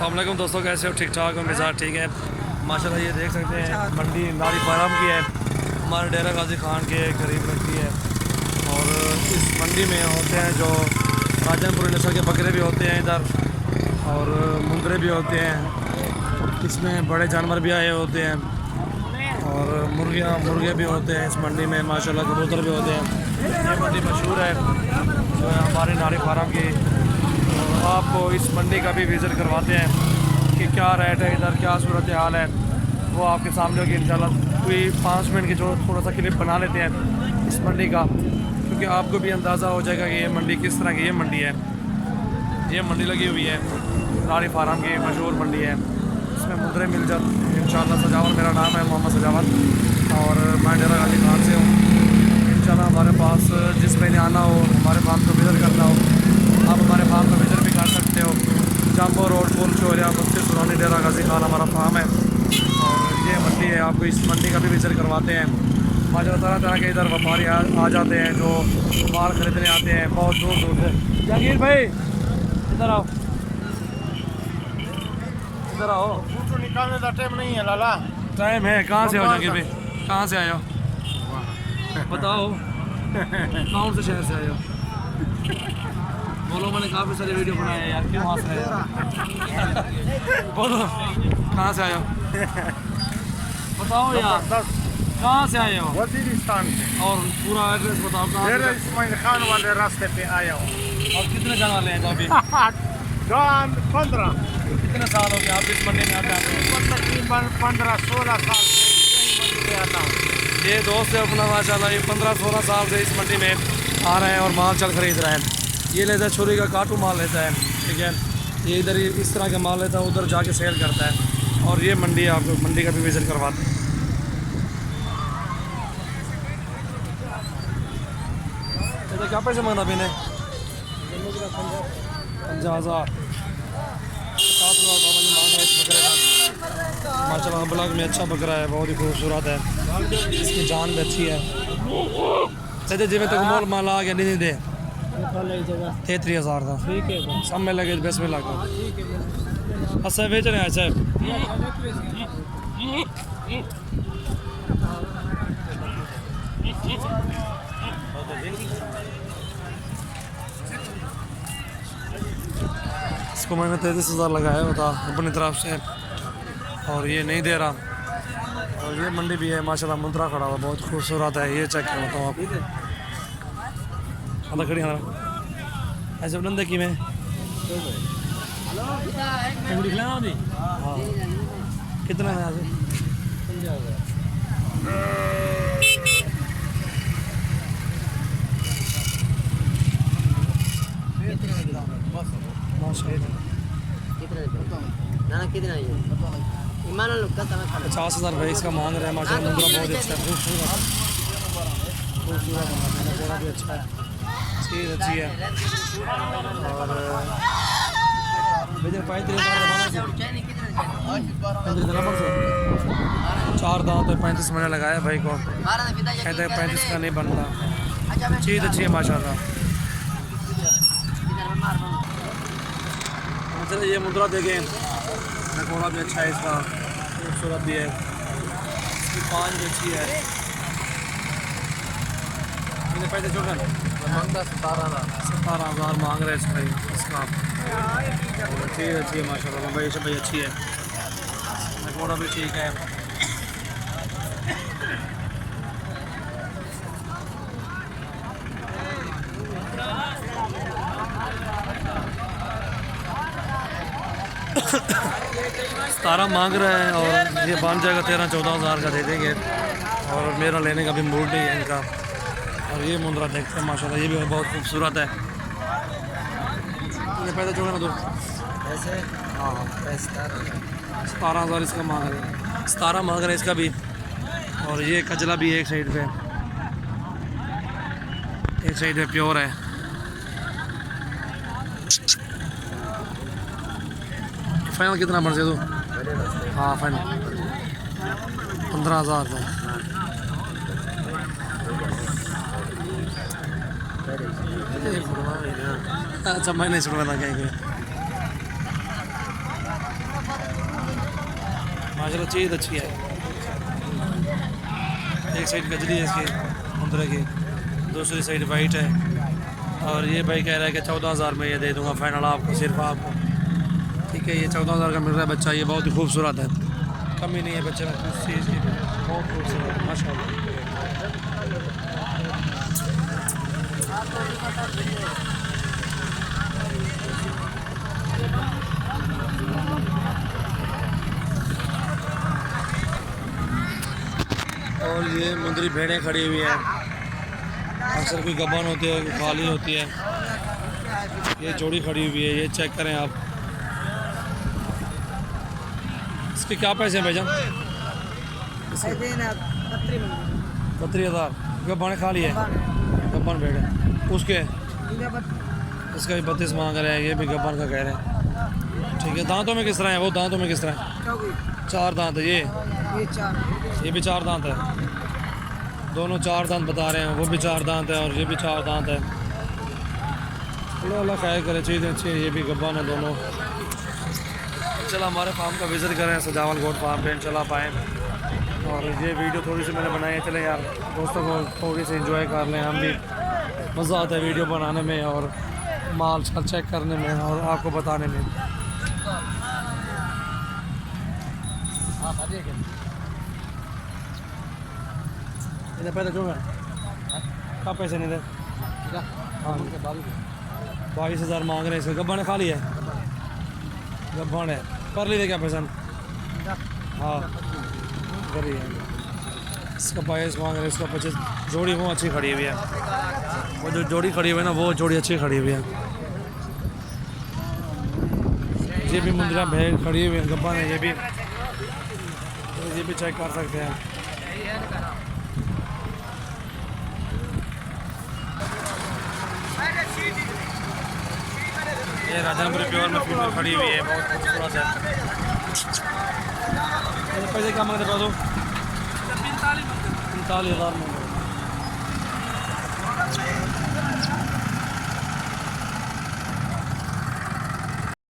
अस्सलाम वालेकुम दोस्तों, कैसे हो? ठीक ठाक हो? मिजाज ठीक है माशाल्लाह। ये देख सकते हैं मंडी नारी फार्म की है, हमारे डेरा गाजी खान के करीब लगती है। और इस मंडी में होते हैं जो राजनपुरी नस्ल के बकरे भी होते हैं इधर, और मुंदरे भी होते हैं। इसमें बड़े जानवर भी आए होते हैं और मुर्गे भी होते हैं इस मंडी में माशाल्लाह। कबूतर भी होते हैं। ये मंडी मशहूर है जो है हमारी नारी फार्म की। तो आपको इस मंडी का भी विज़िट करवाते हैं कि क्या रेट है इधर, क्या सूरत हाल है, वो आपके सामने होगी इंशाल्लाह। कोई 5 मिनट की जो थोड़ा सा क्लिप बना लेते हैं इस मंडी का, क्योंकि आपको भी अंदाज़ा हो जाएगा कि ये मंडी किस तरह की ये मंडी है। ये मंडी लगी हुई है नारी फार्म की, मशहूर मंडी है। इसमें मुद्रे मिल जाते इंशाल्लाह। सजावत मेरा नाम है, मोहम्मद सजावत, और मैं डेरा गाजी खान से हूँ। इंशाल्लाह हमारे पास जिस महीने आना हो, हमारे फार्म को विज़िट करना हो, आप हमारे फार्म का विज़िट भी कर सकते हो। जाम्बो रोड, पुल चोरिया, मुफ्ती सुरानी, डेरा गाजी खान हमारा फार्म है। और ये मंडी है, आपको इस मंडी का भी विज़िट करवाते हैं। माशा तरह तरह के इधर व्यापारी आ जाते हैं जो माल खरीदने आते हैं बहुत दूर दूर से। जहांगीर भाई इधर आओ, इधर आओ। फोटो निकालने का टाइम नहीं है लाला। टाइम है। कहाँ से हो जहांगीर भाई? कहाँ से आए हो बताओ? कौन से शहर से आए हो? बोलो, मैंने काफ़ी सारे वीडियो बनाए यार, क्यों हंस रहे हो? बोलो कहाँ से आए हो? बताओ यार, कहाँ से आए हो? वजीरिस्तान से। और पूरा एड्रेस बताओ कहाँ से? इस्माइल खान वाले रास्ते पे आया हूँ। और कितने जाने वाले हैं तो अभी? 15 कितने साल हो गए आप इस मंडी में आते हैं? तकरीबन 15-16 साल से यही मंडी में आता हूँ। ये दोस्त है अपना माशाल्लाह, ये 15-16 साल से इस मंडी में आ रहे हैं और माल चल खरीद रहे हैं। ये लेता है छुरी का काटू माल लेता है, ठीक है। ये इधर इस तरह का माल लेता है, उधर जाके सेल करता है। और ये मंडी है, आपको मंडी का भी विज़िट करवाते हैं। तो क्या पैसे मांगना पीने? 50,000 50,000 बाबा जी मांग रहे हैं इस बकरे का। माशाल्लाह ब्लॉग में अच्छा बकरा है, बहुत ही खूबसूरत है, इसकी जान भी अच्छी है। चाचा जी में तक मोल माल आ गया नहीं दे 33,000 था, ठीक है सब में लगे 20 में लगा। अच्छा बेच रहे हैं साहब? इसको मैंने 33,000 लगाया हुआ था अपनी तरफ से, और ये नहीं दे रहा। और ये मंडी भी है माशाल्लाह, मुद्रा खड़ा हुआ बहुत खूबसूरत है। ये चेक करता हूँ आप खड़ी हाँ ऐसे बंदे की में हाँ कितना है आज? कितना 50,000 भाई इसका मांग रहे हैं माशाल्लाह। मुद्रा बहुत अच्छा है, खूबसूरत मुद्रा भी अच्छा है, चीज़ अच्छी है। और भैया 4 दांत तो 35 मैंने लगाया भाई को, कहते हैं 35 का नहीं बन रहा। चीज़ अच्छी है माशाल्लाह। चलो ये मुद्रा देखें, नकोड़ा भी अच्छा है इसका, खूबसूरत भी है, इसकी पाँच भी अच्छी है। कितने पैसे चुका? 17,000 मांग रहे हैं इसका चीज़ अच्छी है माशाल्लाह भाई, सब भाई अच्छी है, नकोड़ा भी ठीक है। तारा मांग रहे हैं और ये बन जाएगा 13-14,000 का दे देंगे। और मेरा लेने का भी मूड नहीं है इनका। और ये मुंद्रा देखते हैं माशाल्लाह, ये भी बहुत खूबसूरत है। ये पैसा चुका ना तो ऐसे हाँ 17,000 इसका मांग रहे हैं, 17 मांग रहे हैं इसका भी। और ये कजला भी एक साइड पे प्योर है। फाइनल कितना बन से तू? हाँ फाइनल 15,000 था। अच्छा मैं नहीं सुन रहा था कहीं माशाल्लाह चीज़ अच्छी है। एक साइड गजली है इसकी मुंदरे की, दूसरी साइड वाइट है। और ये भाई कह रहा है कि 14,000 में ये दे दूंगा फाइनल आपको, सिर्फ आपको। ठीक है, ये 14,000 का मिल रहा है बच्चा। ये बहुत ही खूबसूरत है, कमी नहीं है बच्चे में किसी चीज़ की, बहुत खूबसूरत है माशाल्लाह। और ये मुंदरी भेड़ें खड़ी हुई हैं, अक्सर कोई गबन होती है कोई खाली होती है। ये जोड़ी खड़ी हुई है, ये चेक करें आप। इसके क्या पैसे हैं भाईजान? 32,000 गबन खाली है, गबन भेड़ है। उसके इसका भी 32 मांग रहे हैं, ये भी गबन का कह रहे हैं। ठीक है, दांतों में किस तरह है वो? दांतों में किस तरह है? 4 दांत है। ये भी 4 दांत है। दोनों 4 दांत बता रहे हैं, वो भी 4 दांत है और ये भी 4 दांत है। अल्लाह खैर करे, चीज़ें अच्छी है। ये भी गब्बान है दोनों। चलो हमारे फार्म का विज़िट करें, सजावल गोट फार्म पे इंशाल्लाह पाएँ। और ये वीडियो थोड़ी सी मैंने बनाई है, चले यार दोस्तों को थोड़ी सी एंजॉय कर लें हम भी। मज़ा आता है वीडियो बनाने में और माल छल चेक करने में और आपको बताने में। इन्हें पैसे क्यों है? क्या पैसे नहीं दे? हाँ 22,000 मांग रहे हैं। इसका गब्बा ने खा लिया है, गब्बा ने कर ली थे क्या पैसा? हाँ करी है। इसका 22 मांग रहे हैं, इसका 25। जोड़ी वो अच्छी खड़ी हुई है, वो जो जोड़ी खड़ी हुई है ना, वो जोड़ी अच्छी खड़ी हुई है। ये भी मुंद्रा भेड़ खड़ी हुई है गब्बा ने, ये भी चेक कर सकते हैं। ये राजनपुरी प्योर में फीमेल खड़ी हुई है, बहुत खूबसूरत है। पैसे क्या मांगते? 45,000 मांग रहे।